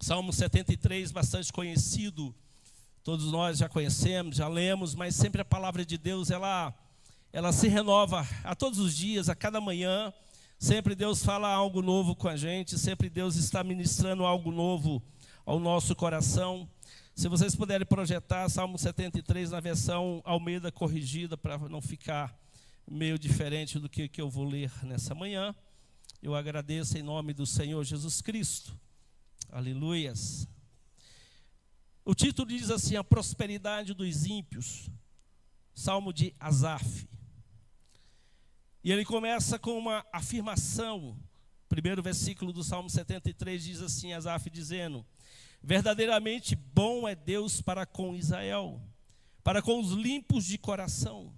Salmo 73, bastante conhecido, todos nós já conhecemos, já lemos, mas sempre a palavra de Deus, ela se renova a todos os dias, a cada manhã. Sempre Deus fala algo novo com a gente, sempre Deus está ministrando algo novo ao nosso coração. Se vocês puderem projetar Salmo 73 na versão Almeida corrigida, para não ficar meio diferente do que eu vou ler nessa manhã, eu agradeço em nome do Senhor Jesus Cristo. Aleluias. O título diz assim: a prosperidade dos ímpios, Salmo de Asaf. E ele começa com uma afirmação. O primeiro versículo do Salmo 73 diz assim, Asaf dizendo: verdadeiramente bom é Deus para com Israel, para com os limpos de coração.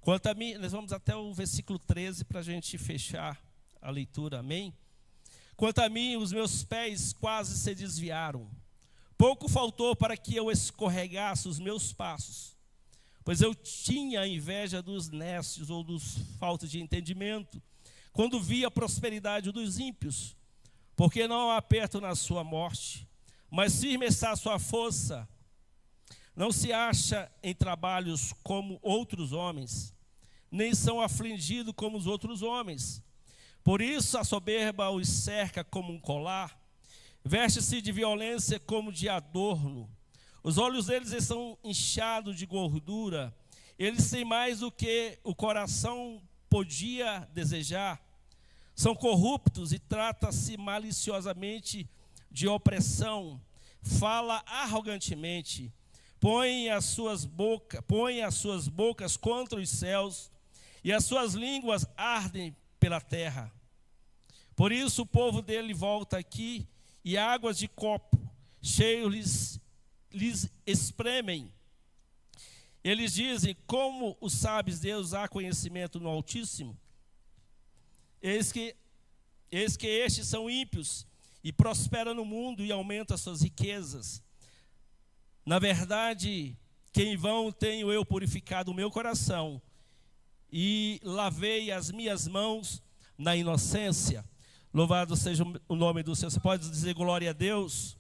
Quanto a mim, nós vamos até o versículo 13 para a gente fechar a leitura, amém? Quanto a mim, os meus pés quase se desviaram. Pouco faltou para que eu escorregasse os meus passos, pois eu tinha inveja dos nécios ou dos faltos de entendimento, quando vi a prosperidade dos ímpios, porque não há aperto na sua morte, mas firme está a sua força. Não se acha em trabalhos como outros homens, nem são afligidos como os outros homens. Por isso a soberba os cerca como um colar, veste-se de violência como de adorno. Os olhos deles estão inchados de gordura, eles têm mais do que o coração podia desejar. São corruptos e trata-se maliciosamente de opressão, fala arrogantemente, põe as suas bocas contra os céus, e as suas línguas ardem pela terra. Por isso o povo dele volta aqui, e águas de copo cheios lhes espremem. Eles dizem: como os sábios Deus há conhecimento no Altíssimo? Eis que estes são ímpios e prosperam no mundo e aumentam as suas riquezas. Na verdade, que em vão tenho eu purificado o meu coração e lavei as minhas mãos na inocência. Louvado seja o nome do Senhor. Você pode dizer glória a Deus?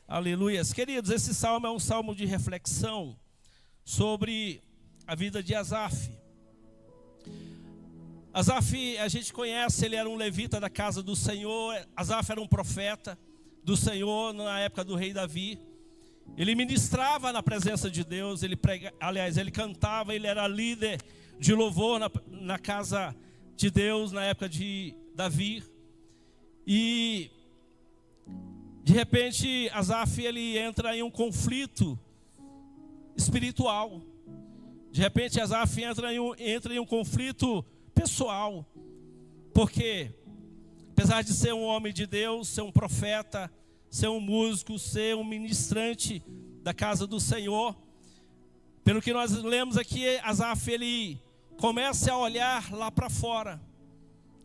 Aleluias. Queridos, esse salmo é um salmo de reflexão sobre a vida de Asaf. Asaf, a gente conhece, ele era um levita da casa do Senhor. Asaf era um profeta do Senhor na época do rei Davi. Ele ministrava na presença de Deus, ele cantava, ele era líder de louvor na casa de Deus na época de Davi. E de repente Asaf, ele entra em um conflito espiritual. De repente Asaf entra em um conflito pessoal, porque apesar de ser um homem de Deus, ser um profeta, ser um músico, ser um ministrante da casa do Senhor, pelo que nós lemos aqui, Asaf, ele começa a olhar lá para fora.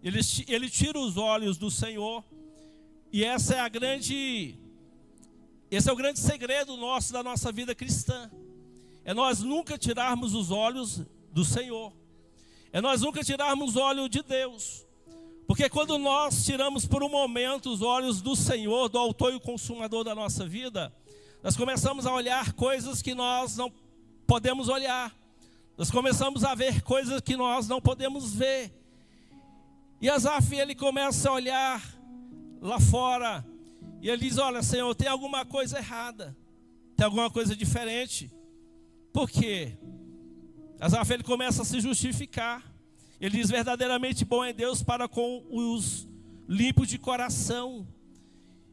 Ele tira os olhos do Senhor, e esse é o grande segredo nosso, da nossa vida cristã. É nós nunca tirarmos os olhos do Senhor. É nós nunca tirarmos os olhos de Deus. Porque quando nós tiramos por um momento os olhos do Senhor, do autor e consumador da nossa vida, nós começamos a olhar coisas que nós não podemos olhar. Nós começamos a ver coisas que nós não podemos ver. E Asaf, ele começa a olhar lá fora, e ele diz: olha, Senhor, tem alguma coisa errada, tem alguma coisa diferente. Por quê? Asaf, ele começa a se justificar. Ele diz: verdadeiramente bom é Deus para com os limpos de coração.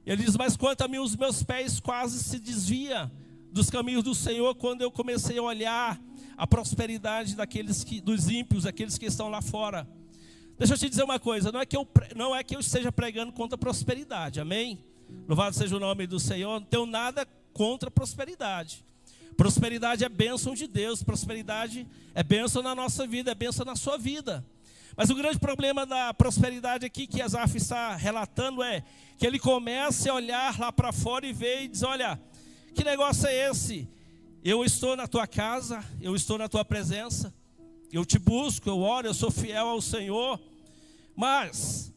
Ele diz: mas quanto a mim, os meus pés quase se desviam dos caminhos do Senhor, quando eu comecei a olhar a prosperidade dos ímpios, aqueles que estão lá fora. Deixa eu te dizer uma coisa, não é que eu esteja pregando contra a prosperidade, amém? Louvado seja o nome do Senhor. Não tenho nada contra a prosperidade. Prosperidade é bênção de Deus, prosperidade é bênção na nossa vida, é bênção na sua vida. Mas o grande problema da prosperidade aqui que Asaf está relatando é que ele começa a olhar lá para fora e vê e diz: olha, que negócio é esse? Eu estou na tua casa, eu estou na tua presença, eu te busco, eu oro, eu sou fiel ao Senhor, mas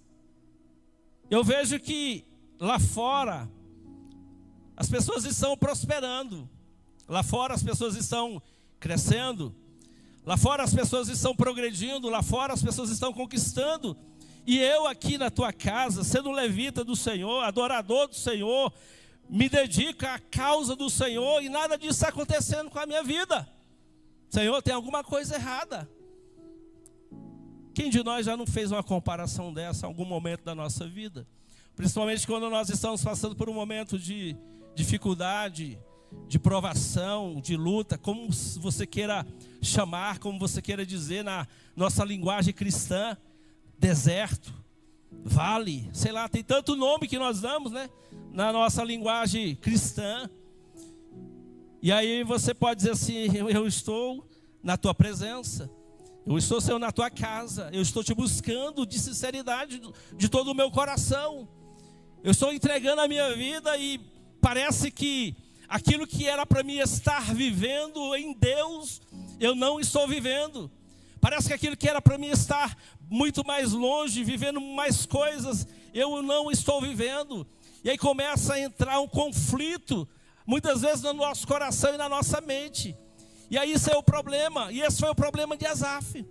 eu vejo que lá fora As pessoas estão prosperando. Lá fora as pessoas estão crescendo. Lá fora as pessoas estão progredindo. Lá fora as pessoas estão conquistando. E eu aqui na tua casa, sendo levita do Senhor, adorador do Senhor, me dedico à causa do Senhor e nada disso está acontecendo com a minha vida. Senhor, tem alguma coisa errada. Quem de nós já não fez uma comparação dessa em algum momento da nossa vida? Principalmente quando nós estamos passando por um momento de dificuldade, de provação, de luta, como você queira chamar, como você queira dizer na nossa linguagem cristã, deserto, vale, sei lá, tem tanto nome que nós damos, né? Na nossa linguagem cristã. E aí você pode dizer assim, eu estou na tua presença, eu estou, Senhor, na tua casa, eu estou te buscando de sinceridade de todo o meu coração, eu estou entregando a minha vida e parece que aquilo que era para mim estar vivendo em Deus, eu não estou vivendo. Parece que aquilo que era para mim estar muito mais longe, vivendo mais coisas, eu não estou vivendo. E aí começa a entrar um conflito, muitas vezes no nosso coração e na nossa mente. E aí esse é o problema, e esse foi o problema de Asaf.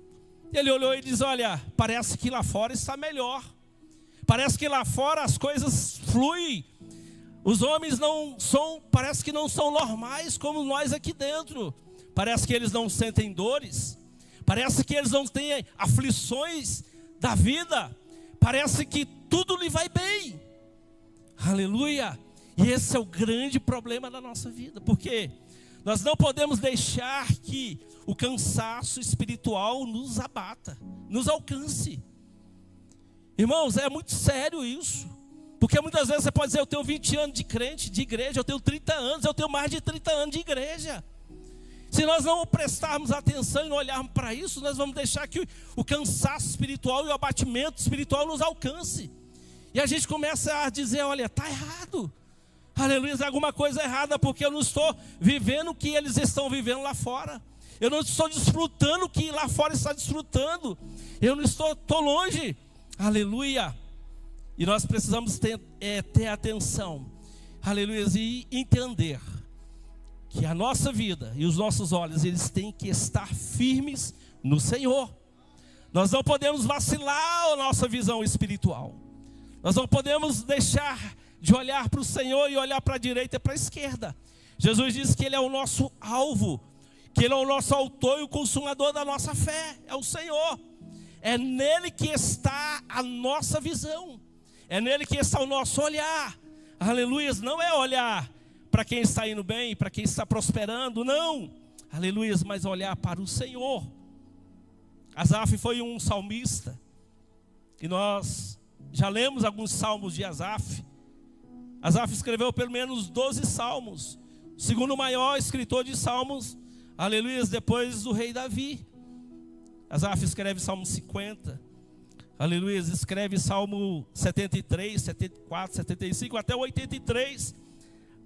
Ele olhou e disse, olha, parece que lá fora está melhor. Parece que lá fora as coisas fluem. Os homens parece que não são normais como nós aqui dentro. Parece que eles não sentem dores. Parece que eles não têm aflições da vida. Parece que tudo lhe vai bem. Aleluia. E esse é o grande problema da nossa vida. Porque nós não podemos deixar que o cansaço espiritual nos abata, nos alcance. Irmãos, é muito sério isso. Porque muitas vezes você pode dizer, eu tenho 20 anos de crente, de igreja, eu tenho 30 anos, eu tenho mais de 30 anos de igreja. Se nós não prestarmos atenção e não olharmos para isso, nós vamos deixar que o cansaço espiritual e o abatimento espiritual nos alcance. E a gente começa a dizer, olha, está errado. Aleluia, alguma coisa errada, porque eu não estou vivendo o que eles estão vivendo lá fora. Eu não estou desfrutando o que lá fora está desfrutando. Eu não estou longe. Aleluia. E nós precisamos ter atenção. Aleluia. E entender que a nossa vida e os nossos olhos, eles têm que estar firmes no Senhor. Nós não podemos vacilar a nossa visão espiritual. Nós não podemos deixar de olhar para o Senhor e olhar para a direita e para a esquerda. Jesus disse que Ele é o nosso alvo, que Ele é o nosso autor e o consumador da nossa fé, é o Senhor. É nele que está a nossa visão, é nele que está o nosso olhar. Aleluia, não é olhar para quem está indo bem, para quem está prosperando, não. Aleluia, mas olhar para o Senhor. Asaf foi um salmista, e nós já lemos alguns salmos de Asaf. Asaf escreveu pelo menos 12 salmos, o segundo maior escritor de salmos, aleluia, depois do rei Davi. Asaf escreve Salmo 50, aleluia, escreve Salmo 73, 74, 75, até o 83,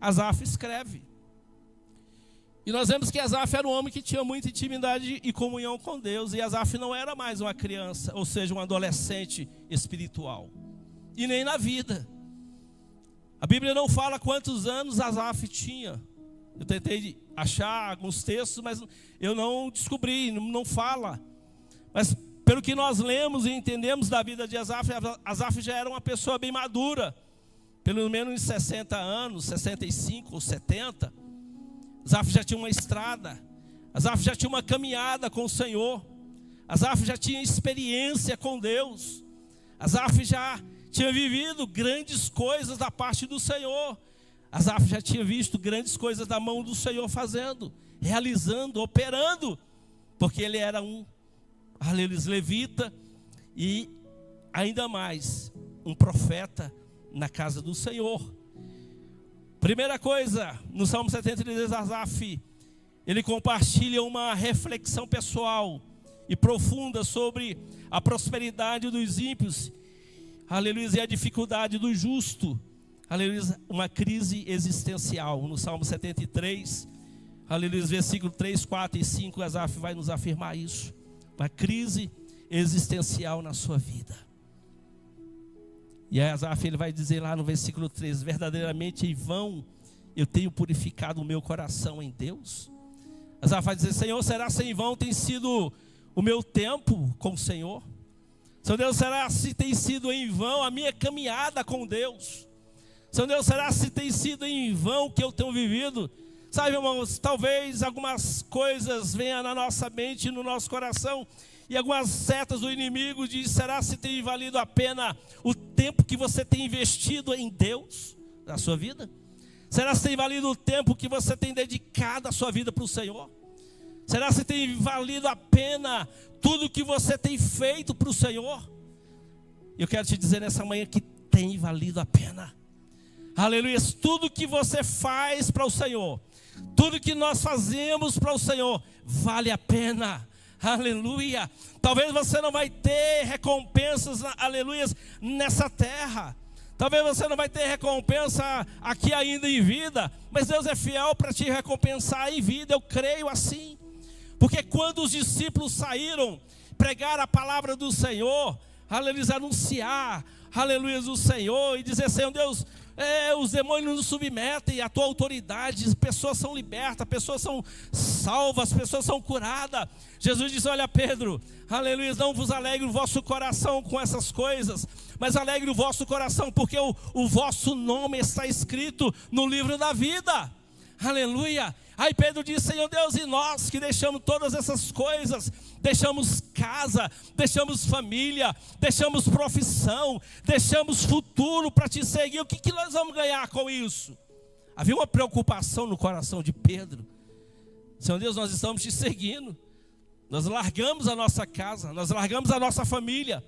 Asaf escreve. E nós vemos que Asaf era um homem que tinha muita intimidade e comunhão com Deus, e Asaf não era mais uma criança, ou seja, um adolescente espiritual, e nem na vida. A Bíblia não fala quantos anos Asaf tinha. Eu tentei achar alguns textos, mas eu não descobri, não fala. Mas pelo que nós lemos e entendemos da vida de Asaf, Asaf já era uma pessoa bem madura, pelo menos 60 anos, 65 ou 70. Asaf já tinha uma estrada, Asaf já tinha uma caminhada com o Senhor, Asaf já tinha experiência com Deus, Asaf já tinha vivido grandes coisas da parte do Senhor, Asaf já tinha visto grandes coisas da mão do Senhor fazendo, realizando, operando, porque ele era um levita e ainda mais um profeta na casa do Senhor. Primeira coisa, no Salmo 73, Asaf, ele compartilha uma reflexão pessoal e profunda sobre a prosperidade dos ímpios, aleluia, e a dificuldade do justo, aleluia, uma crise existencial. No Salmo 73, aleluia, versículo 3, 4 e 5, Asaf vai nos afirmar isso. Uma crise existencial na sua vida. E aí Asaf, ele vai dizer lá no versículo 13, verdadeiramente em vão eu tenho purificado o meu coração em Deus? Asaf vai dizer: Senhor, será se em vão tem sido o meu tempo com o Senhor? Senhor Deus, será se tem sido em vão a minha caminhada com Deus? Senhor Deus, será se tem sido em vão que eu tenho vivido? Sabe, irmãos, talvez algumas coisas venham na nossa mente e no nosso coração, e algumas setas do inimigo dizem: será se tem valido a pena o tempo que você tem investido em Deus na sua vida? Será se tem valido o tempo que você tem dedicado a sua vida para o Senhor? Será se tem valido a pena tudo que você tem feito para o Senhor? Eu quero te dizer nessa manhã que tem valido a pena. Aleluia. Tudo que você faz para o Senhor, tudo que nós fazemos para o Senhor, vale a pena. Aleluia. Talvez você não vai ter recompensas, aleluia, nessa terra. Talvez você não vai ter recompensa aqui ainda em vida, mas Deus é fiel para te recompensar em vida, eu creio assim. Porque quando os discípulos saíram, pregar a palavra do Senhor, aleluia, anunciar, aleluia, o Senhor, e dizer: Senhor Deus, os demônios nos submetem à tua autoridade, as pessoas são libertas, pessoas são salvas, pessoas são curadas. Jesus disse: olha, Pedro, aleluia, não vos alegre o vosso coração com essas coisas, mas alegre o vosso coração, porque o vosso nome está escrito no livro da vida. Aleluia. Aí Pedro disse: Senhor Deus, e nós que deixamos todas essas coisas, deixamos casa, deixamos família, deixamos profissão, deixamos futuro para te seguir, o que nós vamos ganhar com isso? Havia uma preocupação no coração de Pedro. Senhor Deus, nós estamos te seguindo, nós largamos a nossa casa, nós largamos a nossa família,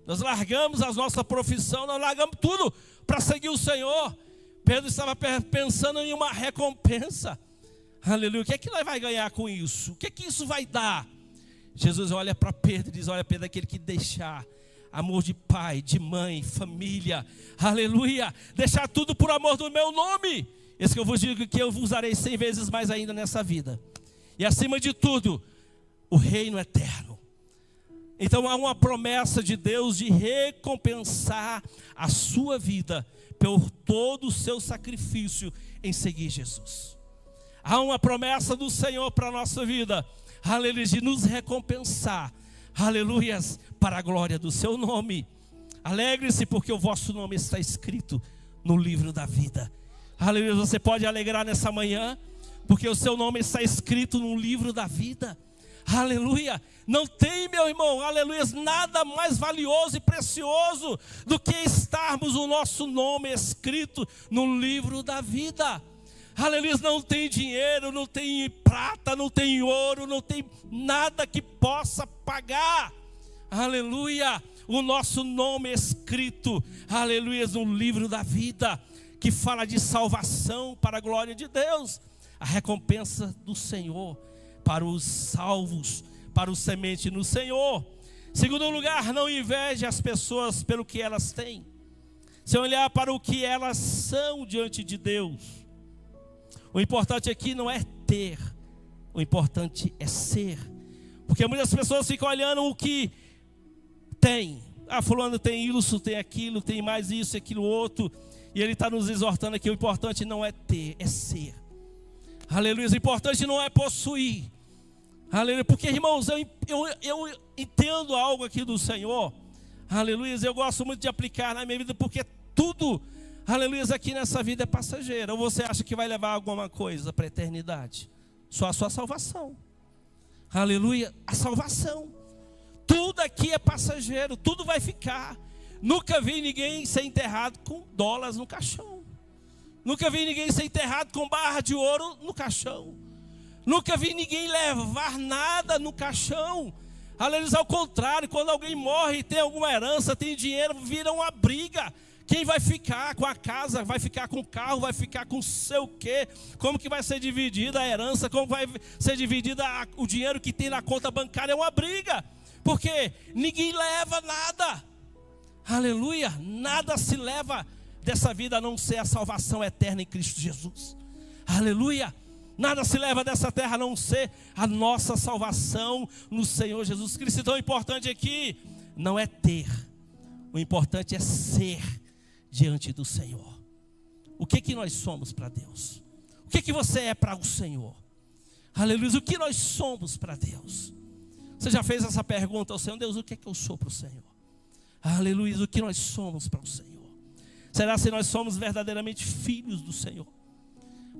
nós largamos a nossa profissão, nós largamos tudo para seguir o Senhor. Pedro estava pensando em uma recompensa. Aleluia, o que é que nós vamos ganhar com isso? O que é que isso vai dar? Jesus olha para Pedro e diz: olha, Pedro, aquele que deixar amor de pai, de mãe, família, aleluia, deixar tudo por amor do meu nome, esse que eu vos digo que eu vos darei 100 vezes mais ainda nessa vida. E acima de tudo, o reino eterno. Então há uma promessa de Deus de recompensar a sua vida por todo o seu sacrifício em seguir Jesus. Há uma promessa do Senhor para a nossa vida, aleluia, de nos recompensar, aleluia, para a glória do seu nome. Alegre-se, porque o vosso nome está escrito no livro da vida. Aleluia, você pode alegrar nessa manhã, porque o seu nome está escrito no livro da vida. Aleluia, não tem, meu irmão, aleluia, nada mais valioso e precioso do que estarmos o nosso nome escrito no livro da vida. Aleluia, não tem dinheiro, não tem prata, não tem ouro, não tem nada que possa pagar, aleluia, o nosso nome escrito, aleluia, no livro da vida, que fala de salvação para a glória de Deus, a recompensa do Senhor para os salvos, para o semente no Senhor. Segundo lugar, não inveje as pessoas pelo que elas têm, se olhar para o que elas são diante de Deus. O importante aqui não é ter, o importante é ser. Porque muitas pessoas ficam olhando o que tem. Ah, fulano tem isso, tem aquilo, tem mais isso, aquilo outro. E ele está nos exortando aqui, o importante não é ter, é ser. Aleluia, o importante não é possuir. Aleluia, porque irmãos, eu entendo algo aqui do Senhor. Aleluia, eu gosto muito de aplicar na minha vida, porque tudo, aleluia, aqui nessa vida é passageira. Ou você acha que vai levar alguma coisa para a eternidade? Só a sua salvação. Aleluia, a salvação. Tudo aqui é passageiro, tudo vai ficar. Nunca vi ninguém ser enterrado com dólares no caixão. Nunca vi ninguém ser enterrado com barra de ouro no caixão. Nunca vi ninguém levar nada no caixão. Aleluia, ao contrário, quando alguém morre e tem alguma herança, tem dinheiro, vira uma briga. Quem vai ficar com a casa, vai ficar com o carro, vai ficar com sei o quê? Como que vai ser dividida a herança? Como vai ser dividida o dinheiro que tem na conta bancária? É uma briga, porque ninguém leva nada. Aleluia, nada se leva dessa vida a não ser a salvação eterna em Cristo Jesus. Aleluia, nada se leva dessa terra a não ser a nossa salvação no Senhor Jesus Cristo. Então o importante aqui não é ter, o importante é ser diante do Senhor. O que nós somos para Deus? O que você é para o Senhor? Aleluia. O que nós somos para Deus? Você já fez essa pergunta ao Senhor? Deus, o que eu sou para o Senhor? Aleluia. O que nós somos para o Senhor? Será se nós somos verdadeiramente filhos do Senhor?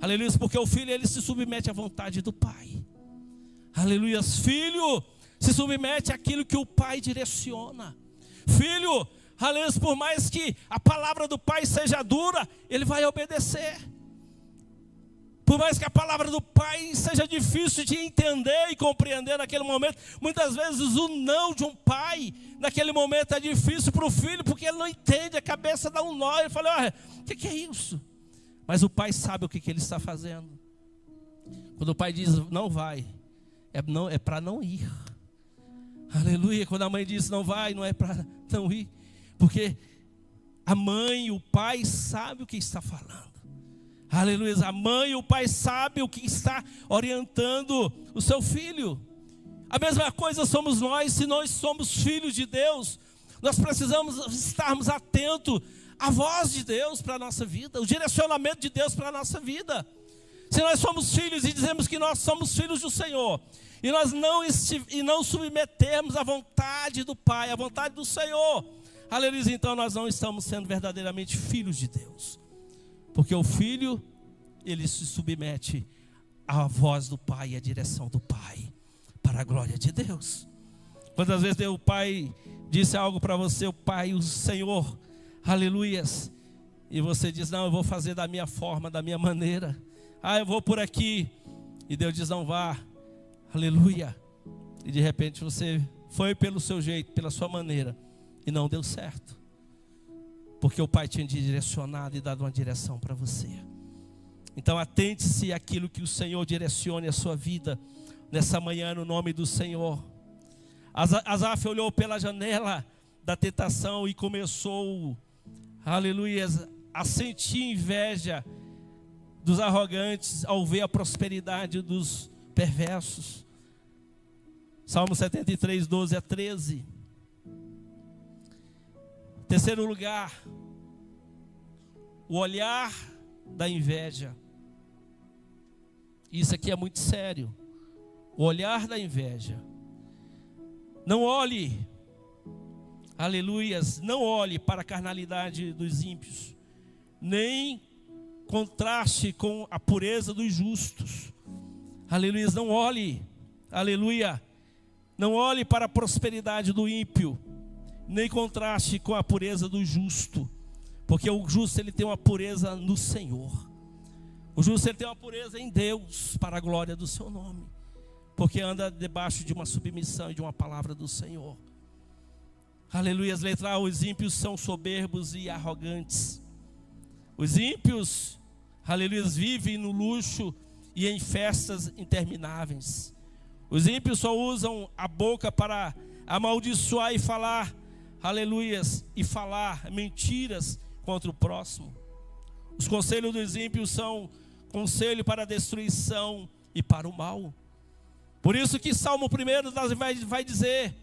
Aleluia. Porque o filho, ele se submete à vontade do Pai. Aleluia. Filho se submete àquilo que o Pai direciona. Filho, aleluia, por mais que a palavra do Pai seja dura, ele vai obedecer. Por mais que a palavra do Pai seja difícil de entender e compreender naquele momento, muitas vezes o não de um pai, naquele momento é difícil para o filho, porque ele não entende, a cabeça dá um nó, ele fala, olha, o que é isso? Mas o pai sabe o que ele está fazendo. Quando o pai diz, não vai, é para não ir. Aleluia. Quando a mãe diz, não vai, não é para não ir, porque a mãe e o pai sabem o que está falando. Aleluia, a mãe e o pai sabem o que está orientando o seu filho. A mesma coisa somos nós. Se nós somos filhos de Deus, nós precisamos estarmos atentos à voz de Deus para a nossa vida, o direcionamento de Deus para a nossa vida. Se nós somos filhos e dizemos que nós somos filhos do Senhor, e nós não submetermos à vontade do Pai, à vontade do Senhor, aleluia, então nós não estamos sendo verdadeiramente filhos de Deus. Porque o filho, ele se submete à voz do Pai e à direção do Pai, para a glória de Deus. Quantas vezes o Pai disse algo para você, o Pai, o Senhor, aleluias, e você diz, não, eu vou fazer da minha forma, da minha maneira, eu vou por aqui, e Deus diz, não vá, aleluia, e de repente você foi pelo seu jeito, pela sua maneira, e não deu certo. Porque o Pai tinha direcionado e dado uma direção para você. Então atente-se àquilo que o Senhor direcione a sua vida nessa manhã, no nome do Senhor. Asaf olhou pela janela da tentação e começou, aleluia, a sentir inveja dos arrogantes ao ver a prosperidade dos perversos. Salmo 73, 12 a 13. Terceiro lugar, o olhar da inveja. Isso aqui é muito sério. O olhar da inveja. Não olhe, aleluias, não olhe para a carnalidade dos ímpios, nem contraste com a pureza dos justos. Aleluias, não olhe, aleluia, não olhe para a prosperidade do ímpio, nem contraste com a pureza do justo, porque o justo, ele tem uma pureza no Senhor. O justo, ele tem uma pureza em Deus, para a glória do seu nome, porque anda debaixo de uma submissão e de uma palavra do Senhor. Aleluia. Letra A, os ímpios são soberbos e arrogantes. Os ímpios, aleluia, vivem no luxo e em festas intermináveis. Os ímpios só usam a boca para amaldiçoar e falar, aleluias, e falar mentiras contra o próximo. Os conselhos dos ímpios são conselho para a destruição e para o mal. Por isso que Salmo 1 vai dizer,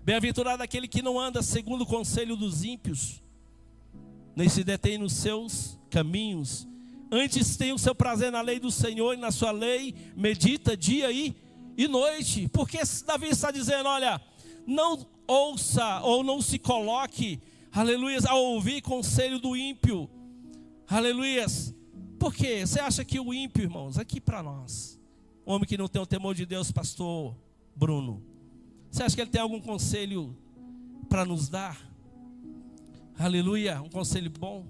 bem-aventurado aquele que não anda segundo o conselho dos ímpios, nem se detém nos seus caminhos, antes tem o seu prazer na lei do Senhor, e na sua lei medita dia e noite. Porque Davi está dizendo, olha, não ouça ou não se coloque, aleluias, a ouvir conselho do ímpio, aleluias. Por quê? Você acha que o ímpio, irmãos, aqui para nós, o homem que não tem o temor de Deus, pastor Bruno, você acha que ele tem algum conselho para nos dar? Aleluia, um conselho bom?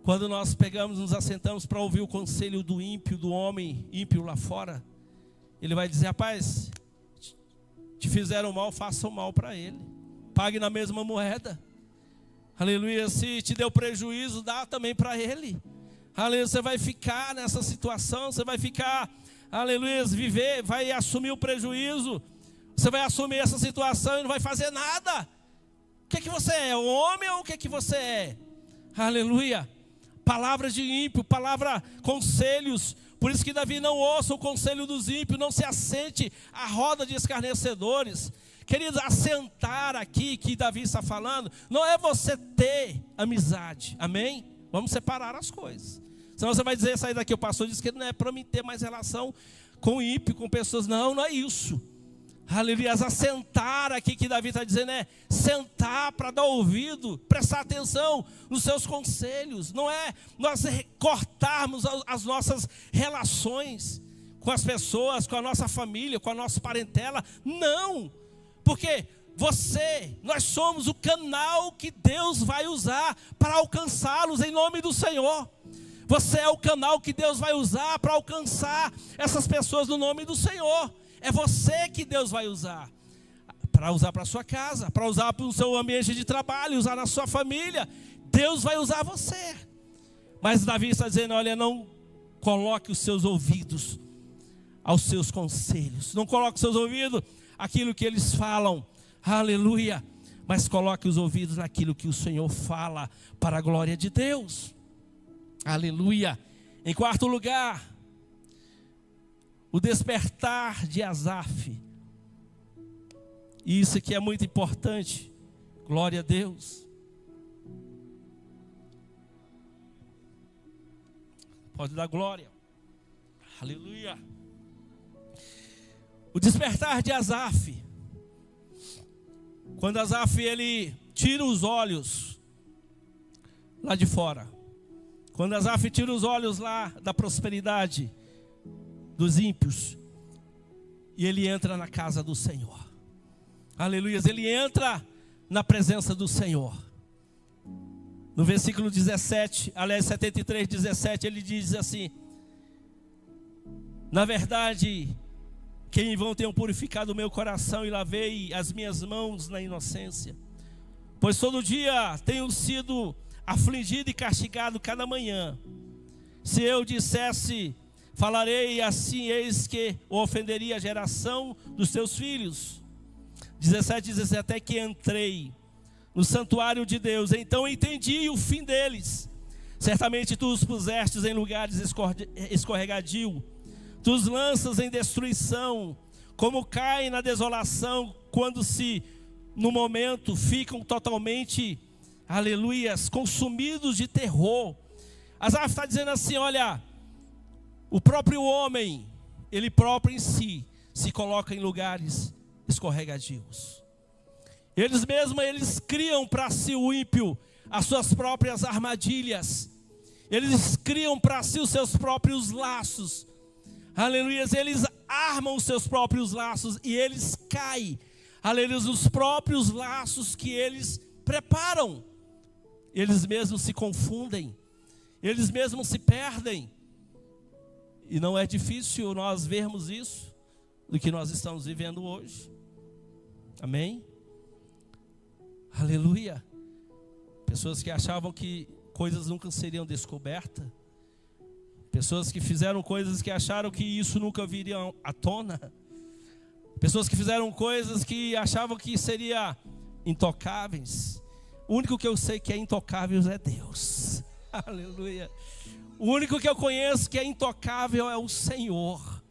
Quando nós pegamos, nos assentamos para ouvir o conselho do ímpio, do homem ímpio lá fora, ele vai dizer, rapaz, te fizeram mal, façam mal para ele, pague na mesma moeda. Aleluia, se te deu prejuízo, dá também para ele. Aleluia, você vai ficar nessa situação, você vai ficar, aleluia, viver, vai assumir o prejuízo, você vai assumir essa situação e não vai fazer nada. O que você é, um homem ou o que você é? Aleluia, palavras de ímpio, conselhos. Por isso que Davi, não ouça o conselho dos ímpios, não se assente à roda de escarnecedores. Queridos, assentar aqui que Davi está falando, não é você ter amizade, amém? Vamos separar as coisas. Senão você vai dizer, sair daqui, o pastor disse que não é para mim ter mais relação com ímpio, com pessoas. Não, não é isso. Aleluia, assentar aqui que Davi está dizendo é sentar para dar ouvido, prestar atenção nos seus conselhos. Não é nós cortarmos as nossas relações com as pessoas, com a nossa família, com a nossa parentela. Não, porque nós somos o canal que Deus vai usar para alcançá-los em nome do Senhor. Você é o canal que Deus vai usar para alcançar essas pessoas no nome do Senhor. É você que Deus vai usar para a sua casa, para usar para o seu ambiente de trabalho, usar na sua família. Deus vai usar você. Mas Davi está dizendo, olha, não coloque os seus ouvidos aos seus conselhos. Não coloque os seus ouvidos aquilo que eles falam. Aleluia. Mas coloque os ouvidos naquilo que o Senhor fala para a glória de Deus. Aleluia. Em quarto lugar, o despertar de Asaf. E isso aqui é muito importante. Glória a Deus. Pode dar glória. Aleluia. O despertar de Asaf. Quando Asaf ele tira os olhos lá de fora. Quando Asaf tira os olhos lá da prosperidade dos ímpios, e ele entra na casa do Senhor. Aleluia, ele entra na presença do Senhor. No versículo 17, aliás 73, 17, ele diz assim: na verdade, que em vão tenho purificado o meu coração e lavei as minhas mãos na inocência, pois todo dia tenho sido afligido e castigado cada manhã. Se eu dissesse, falarei assim, eis que o ofenderia a geração dos teus filhos. 17 diz assim: até que entrei no santuário de Deus, então entendi o fim deles. Certamente tu os pusestes em lugares escorregadio, tu os lanças em destruição, como caem na desolação, quando no momento ficam totalmente, aleluias, consumidos de terror. Asaf está dizendo assim, olha, o próprio homem, ele próprio em si, se coloca em lugares escorregadios. Eles criam para si, o ímpio, as suas próprias armadilhas. Eles criam para si os seus próprios laços. Aleluia, eles armam os seus próprios laços e eles caem. Aleluia, os próprios laços que eles preparam. Eles mesmos se confundem. Eles mesmos se perdem. E não é difícil nós vermos isso do que nós estamos vivendo hoje. Amém? Aleluia. Pessoas que achavam que coisas nunca seriam descobertas. Pessoas que fizeram coisas que acharam que isso nunca viria à tona. Pessoas que fizeram coisas que achavam que seriam intocáveis. O único que eu sei que é intocável é Deus. Aleluia. O único que eu conheço que é intocável é o Senhor.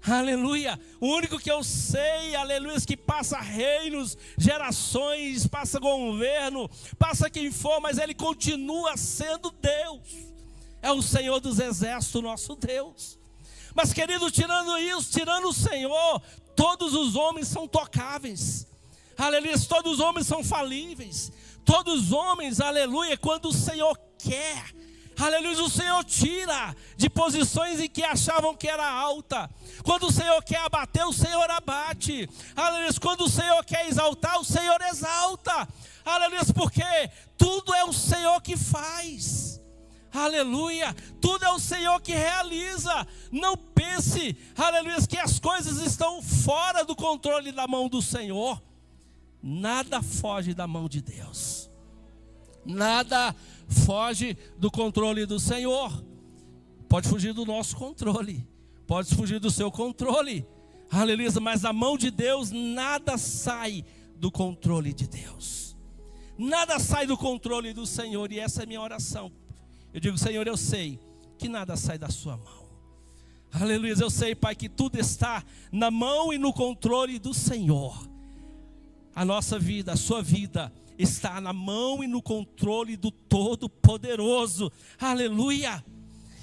Aleluia. O único que eu sei, aleluia, que passa reinos, gerações, passa governo, passa quem for, mas Ele continua sendo Deus. É o Senhor dos exércitos, nosso Deus. Mas querido, tirando isso, tirando o Senhor, todos os homens são tocáveis. Aleluia, todos os homens são falíveis. Todos os homens, aleluia, quando o Senhor quer, aleluia, o Senhor tira de posições em que achavam que era alta. Quando o Senhor quer abater, o Senhor abate. Aleluia, quando o Senhor quer exaltar, o Senhor exalta. Aleluia, porque tudo é o Senhor que faz. Aleluia, tudo é o Senhor que realiza. Não pense, aleluia, que as coisas estão fora do controle da mão do Senhor. Nada foge da mão de Deus. Nada foge do controle do Senhor. Pode fugir do nosso controle, pode fugir do seu controle, aleluia, mas da mão de Deus nada sai do controle de Deus. Nada sai do controle do Senhor. E essa é a minha oração. Eu digo, Senhor, eu sei que nada sai da sua mão. Aleluia, eu sei, Pai, que tudo está na mão e no controle do Senhor. A nossa vida, a sua vida está na mão e no controle do Todo-Poderoso. Aleluia.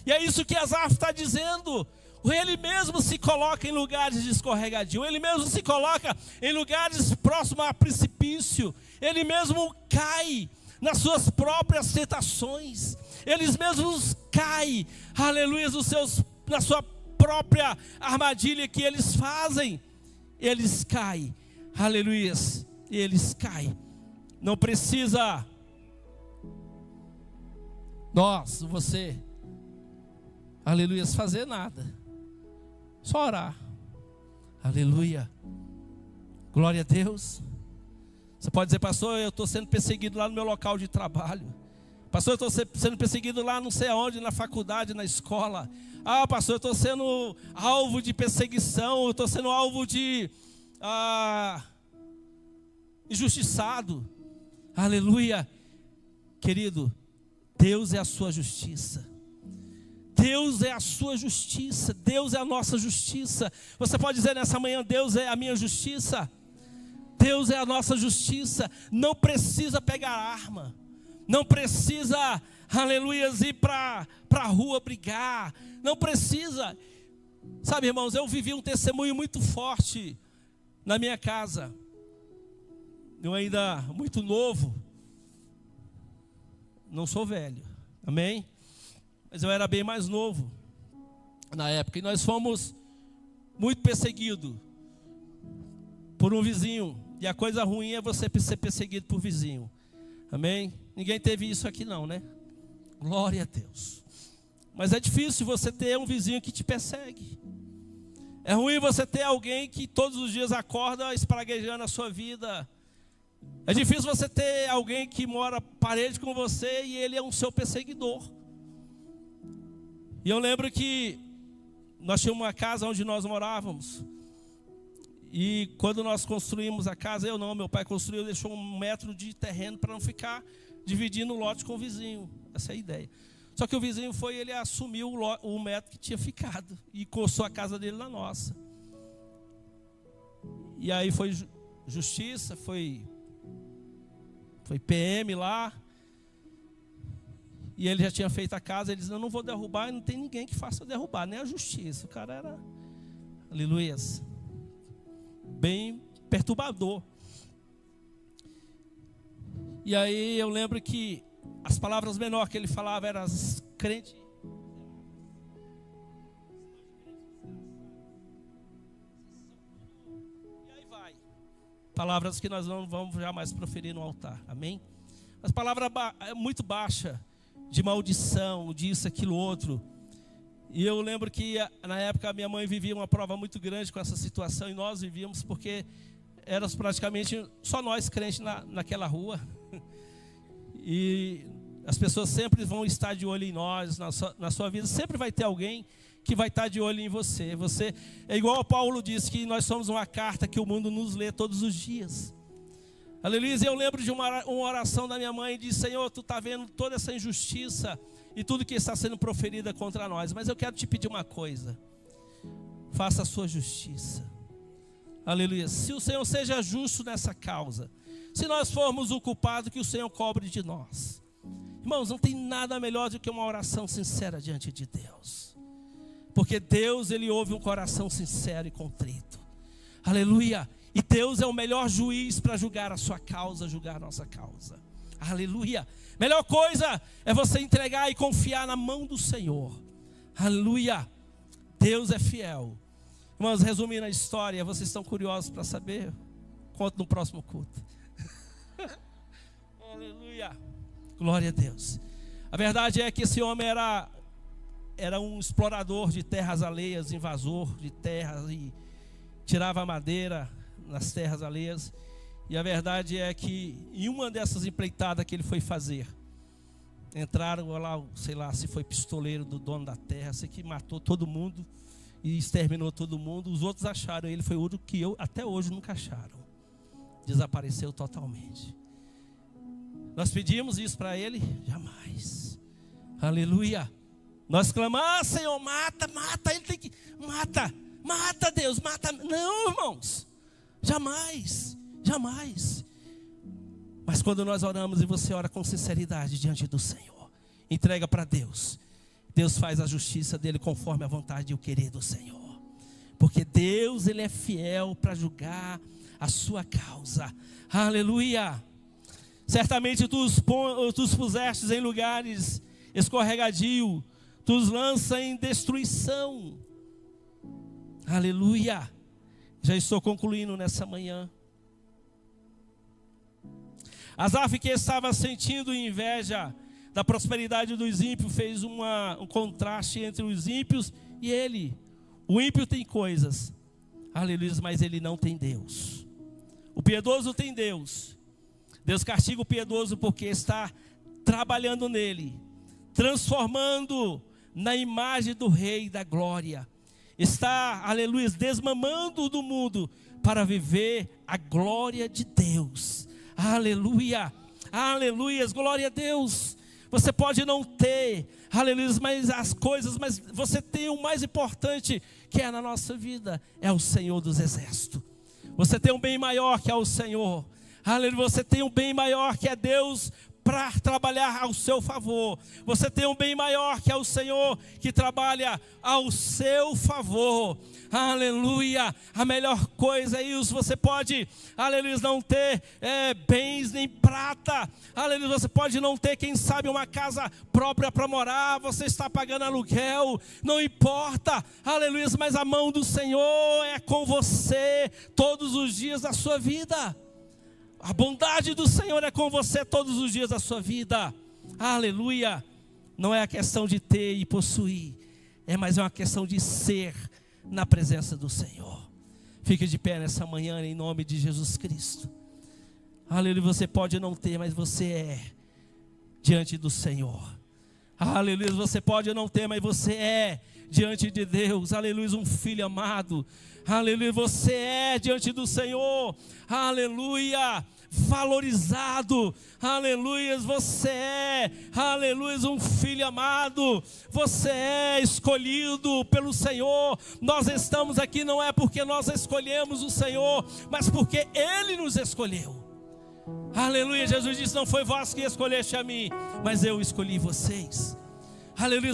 E é isso que Asaf está dizendo. Ele mesmo se coloca em lugares de escorregadio, ele mesmo se coloca em lugares próximos a precipício, ele mesmo cai nas suas próprias tentações, eles mesmos caem, aleluia, na sua própria armadilha que eles fazem, eles caem, aleluia, eles caem. Não precisa você, aleluia, fazer nada. Só orar. Aleluia. Glória a Deus. Você pode dizer, pastor, eu estou sendo perseguido lá no meu local de trabalho. Pastor, eu estou sendo perseguido lá não sei aonde, na faculdade, na escola. Ah, pastor, eu estou sendo alvo de perseguição. Eu estou sendo alvo de injustiçado. Aleluia. Querido, Deus é a sua justiça. Deus é a sua justiça, Deus é a nossa justiça. Você pode dizer nessa manhã, Deus é a minha justiça. Deus é a nossa justiça. Não precisa pegar arma, não precisa, aleluia, ir para a rua brigar, não precisa. Sabe, irmãos, eu vivi um testemunho muito forte na minha casa. Eu ainda muito novo, não sou velho, amém? Mas eu era bem mais novo na época. E nós fomos muito perseguidos por um vizinho. E a coisa ruim é você ser perseguido por vizinho. Amém? Ninguém teve isso aqui não, né? Glória a Deus. Mas é difícil você ter um vizinho que te persegue. É ruim você ter alguém que todos os dias acorda espraguejando a sua vida. É difícil você ter alguém que mora parede com você e ele é um seu perseguidor. E eu lembro que nós tínhamos uma casa onde nós morávamos. E quando nós construímos a casa, meu pai construiu, deixou 1 metro de terreno para não ficar dividindo o lote com o vizinho. Essa é a ideia. Só que o vizinho ele assumiu o metro que tinha ficado e encostou a casa dele na nossa. E aí foi justiça, foi PM lá. E ele já tinha feito a casa, ele disse, eu não vou derrubar, e não tem ninguém que faça derrubar, nem a justiça. O cara era, aleluia, bem perturbador. E aí eu lembro que as palavras menores que ele falava eram as crentes. E aí vai. Palavras que nós não vamos jamais proferir no altar, amém? As palavras muito baixas, de maldição, disso, aquilo, outro. E eu lembro que na época a minha mãe vivia uma prova muito grande com essa situação, e nós vivíamos porque éramos praticamente só nós crentes naquela rua. E as pessoas sempre vão estar de olho em nós, na sua vida sempre vai ter alguém que vai estar de olho em você. Você é igual a Paulo disse, que nós somos uma carta que o mundo nos lê todos os dias. Aleluia, eu lembro de uma oração da minha mãe, disse, Senhor, tu está vendo toda essa injustiça e tudo que está sendo proferida contra nós, mas eu quero te pedir uma coisa, faça a sua justiça. Aleluia, se o Senhor seja justo nessa causa, se nós formos o culpado, que o Senhor cobre de nós. Irmãos, não tem nada melhor do que uma oração sincera diante de Deus, porque Deus, Ele ouve um coração sincero e contrito. Aleluia. E Deus é o melhor juiz para julgar a sua causa, julgar a nossa causa. Aleluia. Melhor coisa é você entregar e confiar na mão do Senhor. Aleluia. Deus é fiel. Irmãos, resumindo a história, vocês estão curiosos para saber? Conto no próximo culto. Aleluia. Glória a Deus. A verdade é que esse homem era um explorador de terras alheias, invasor de terras, e tirava madeira nas terras alheias. E a verdade é que em uma dessas empreitadas que ele foi fazer, entraram lá, sei lá, se foi pistoleiro do dono da terra, sei que matou todo mundo e exterminou todo mundo. Os outros acharam, ele foi o único que até hoje nunca acharam. Desapareceu totalmente. Nós pedimos isso para ele? Jamais. Aleluia. Nós clamamos, Senhor, mata, ele tem que, mata Deus, mata. Não, irmãos, jamais. Mas quando nós oramos e você ora com sinceridade diante do Senhor, entrega para Deus, Deus faz a justiça dele conforme a vontade e o querer do Senhor. Porque Deus, Ele é fiel para julgar a sua causa. Aleluia. Certamente tu os pusestes em lugares escorregadios, tu os lanças em destruição. Aleluia. Já estou concluindo nessa manhã. Asaf, que estava sentindo inveja da prosperidade dos ímpios, fez um contraste entre os ímpios e ele. O ímpio tem coisas, aleluia, mas ele não tem Deus. O piedoso tem Deus. Deus castiga o piedoso porque está trabalhando nele, transformando na imagem do Rei da Glória. Está, aleluia, desmamando do mundo para viver a glória de Deus. Aleluia, aleluia, glória a Deus. Você pode não ter, aleluia, mas as coisas, mas você tem o mais importante que é na nossa vida, é o Senhor dos Exércitos. Você tem um bem maior que é o Senhor. Aleluia, você tem um bem maior que é Deus para trabalhar ao seu favor. Você tem um bem maior que é o Senhor que trabalha ao seu favor. Aleluia. A melhor coisa é isso. Você pode, aleluia, não ter bens nem prata. Aleluia, você pode não ter, quem sabe, uma casa própria para morar. Você está pagando aluguel, não importa. Aleluia, mas a mão do Senhor é com você todos os dias da sua vida. A bondade do Senhor é com você todos os dias da sua vida. Aleluia. Não é a questão de ter e possuir, mas é uma questão de ser na presença do Senhor. Fique de pé nessa manhã em nome de Jesus Cristo. Aleluia. Você pode não ter, mas você é diante do Senhor. Aleluia. Você pode não ter, mas você é diante de Deus. Aleluia. Um filho amado. Aleluia, você é diante do Senhor, aleluia, valorizado, aleluia, você é, aleluia, um filho amado, você é escolhido pelo Senhor. Nós estamos aqui não é porque nós escolhemos o Senhor, mas porque Ele nos escolheu. Aleluia, Jesus disse, não foi vós que escolheste a mim, mas eu escolhi vocês. Aleluia,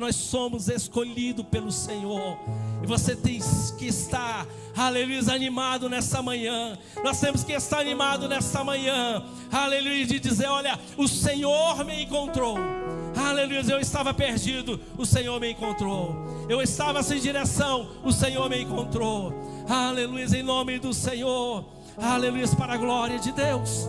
nós somos escolhidos pelo Senhor. E você tem que estar, aleluia, animado nessa manhã. Nós temos que estar animado nessa manhã. Aleluia, de dizer, olha, o Senhor me encontrou. Aleluia, eu estava perdido, o Senhor me encontrou. Eu estava sem direção, o Senhor me encontrou. Aleluia, em nome do Senhor. Aleluia, para a glória de Deus.